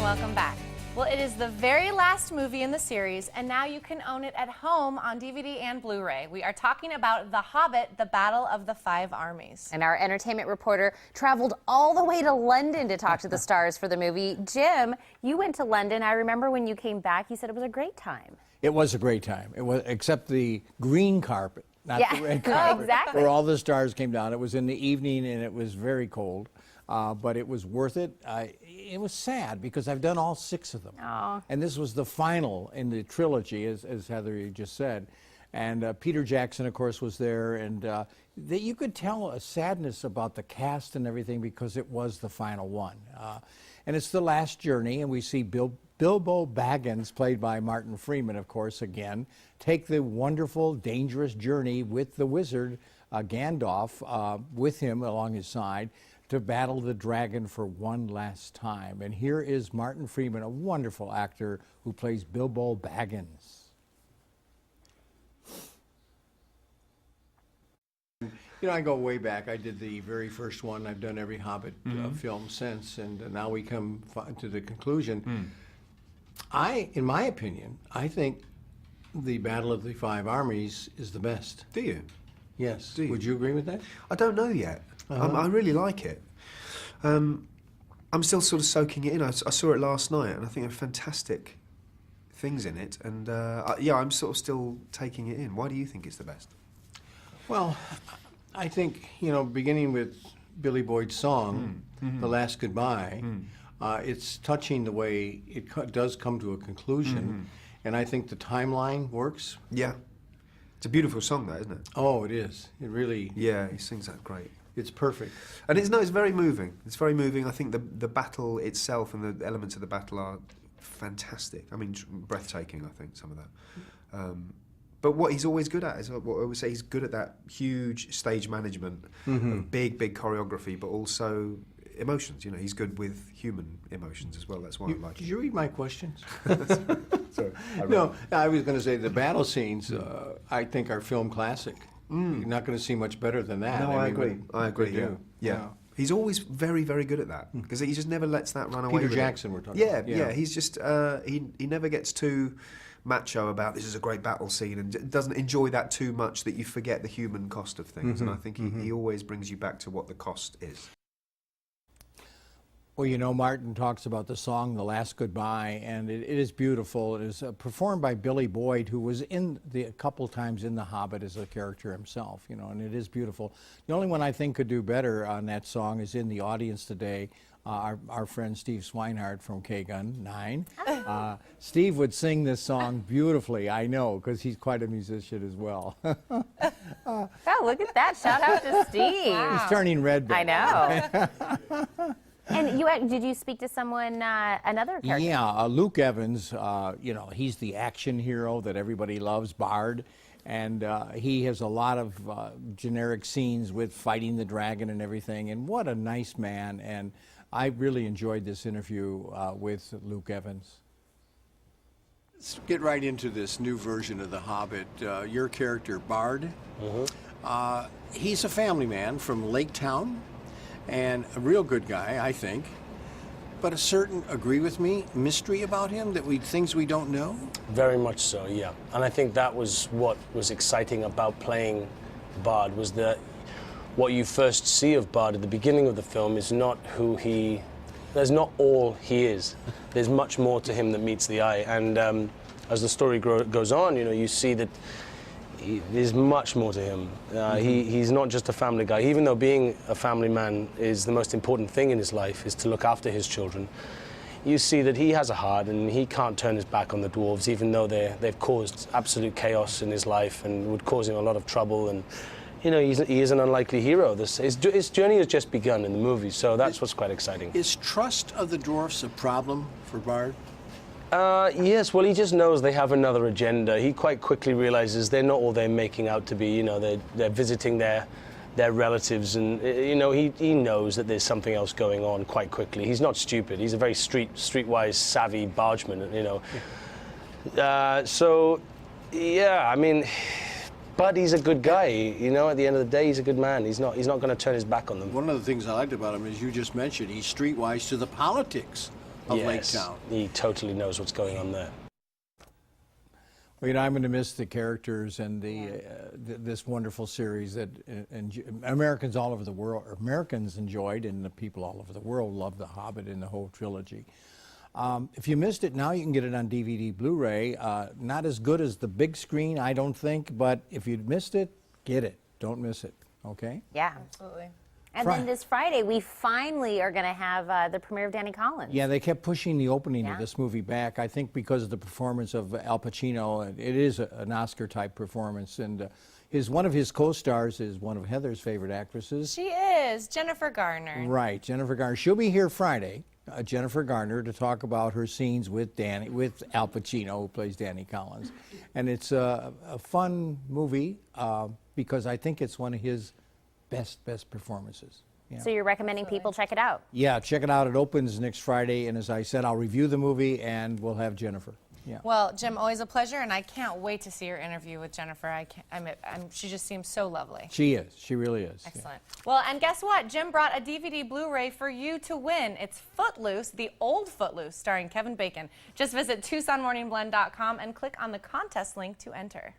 welcome back. Well, it is the very last movie in the series, and now you can own it at home on DVD and Blu-ray. We are talking about The Hobbit, The Battle of the Five Armies. And our entertainment reporter traveled all the way to London to talk to the stars for the movie. Jim, you went to London. I remember when you came back, you said it was a great time. It was a great time. It was, except the green carpet, not the red carpet, exactly. where all the stars came down. It was in the evening, and it was very cold. But it was worth it. It was sad because I've done all 6 of them. Aww. And this was the final in the trilogy, as Heather just said. And Peter Jackson, of course, was there. And you could tell a sadness about the cast and everything because it was the final one. And it's the last journey, and we see Bilbo Baggins, played by Martin Freeman, of course, again, take the wonderful, dangerous journey with the wizard, Gandalf, with him along his side, to battle the dragon for one last time. And here is Martin Freeman, a wonderful actor who plays Bilbo Baggins. You know, I go way back. I did the very first one. I've done every Hobbit film since, and now we come to the conclusion. In my opinion, I think the Battle of the Five Armies is the best. Do you? Yes. Do you? Would you agree with that? I don't know yet. I really like it. I'm still sort of soaking it in. I saw it last night, and I think there are fantastic things in it. And yeah, I'm sort of still taking it in. Why do you think it's the best? Well, I think, you know, beginning with Billy Boyd's song, The Last Goodbye, it's touching the way it does come to a conclusion. And I think the timeline works. Yeah. It's a beautiful song, that, isn't it? Oh, it is. It really... Yeah, he sings that great. It's perfect. And it's very moving. It's very moving. I think the battle itself and the elements of the battle are fantastic. I mean, breathtaking, I think, some of that. But what he's always good at is what I would say, he's good at that huge stage management, of big choreography, but also emotions. You know, he's good with human emotions as well. That's why I like it. Did you read my questions? Sorry. No, I was going to say the battle scenes, I think, are film classic. You're not going to see much better than that. No, I agree. I agree. Yeah. He's always very good at that because he just never lets that run away. Peter Jackson, we're talking about. Yeah. He's just he never gets too macho about this is a great battle scene and doesn't enjoy that too much that you forget the human cost of things. And I think he always brings you back to what the cost is. Well, you know, Martin talks about the song, The Last Goodbye, and it is beautiful. It is performed by Billy Boyd, who was a couple times in The Hobbit as a character himself, you know, and it is beautiful. The only one I think could do better on that song is in the audience today, our friend Steve Swinehart from K-Gun 9. Steve would sing this song beautifully, I know, because he's quite a musician as well. Oh, look at that. Shout out to Steve. Wow. He's turning red. I know. And did you speak to someone, another character? Yeah, Luke Evans, you know, he's the action hero that everybody loves, Bard, and he has a lot of generic scenes with fighting the dragon and everything, and what a nice man, and I really enjoyed this interview with Luke Evans. Let's get right into this new version of The Hobbit. Your character, Bard, he's a family man from Lake Town, and a real good guy, I think, but a certain, agree with me, mystery about him, things we don't know? Very much so, yeah. And I think that was what was exciting about playing Bard, was that what you first see of Bard at the beginning of the film is not there's not all he is. There's much more to him that meets the eye. And as the story goes on, you know, you see that there's much more to him. He's not just a family guy. Even though being a family man is the most important thing in his life, is to look after his children, you see that he has a heart and he can't turn his back on the dwarves, even though they've caused absolute chaos in his life and would cause him a lot of trouble. And you know, he is an unlikely hero. His journey has just begun in the movie, so that's what's quite exciting. Is trust of the dwarfs a problem for Bard? Yes, well, he just knows they have another agenda. He quite quickly realizes they're not all they're making out to be. You know, they're visiting their relatives, and you know, he knows that there's something else going on quite quickly. He's not stupid. He's a very streetwise, savvy bargeman. You know, so yeah, I mean, but he's a good guy. You know, at the end of the day, he's a good man. He's not going to turn his back on them. One of the things I liked about him is you just mentioned he's streetwise to the politics Lake Yes, Town. he totally knows what's going on there. Well, you know, I'm going to miss the characters and this wonderful series that Americans all over the world, Americans enjoyed, and the people all over the world love The Hobbit and the whole trilogy. If you missed it, now you can get it on DVD, Blu-ray. Not as good as the big screen, I don't think, but if you missed it, get it. Don't miss it, okay? Yeah. Absolutely. And then this Friday, we finally are going to have the premiere of Danny Collins. Yeah, they kept pushing the opening Yeah. of this movie back, I think because of the performance of Al Pacino. It is an Oscar-type performance, and one of his co-stars is one of Heather's favorite actresses. She is Jennifer Garner. Right, Jennifer Garner. She'll be here Friday, Jennifer Garner, to talk about her scenes with Al Pacino, who plays Danny Collins. And it's a fun movie because I think it's one of his best performances. Yeah. So you're recommending people check it out? Yeah, check it out. It opens next Friday, and as I said, I'll review the movie, and we'll have Jennifer. Yeah. Well, Jim, always a pleasure, and I can't wait to see your interview with Jennifer. She just seems so lovely. She is. She really is. Yeah. Excellent. Well, and guess what? Jim brought a DVD Blu-ray for you to win. It's Footloose, the old Footloose, starring Kevin Bacon. Just visit TucsonMorningBlend.com and click on the contest link to enter.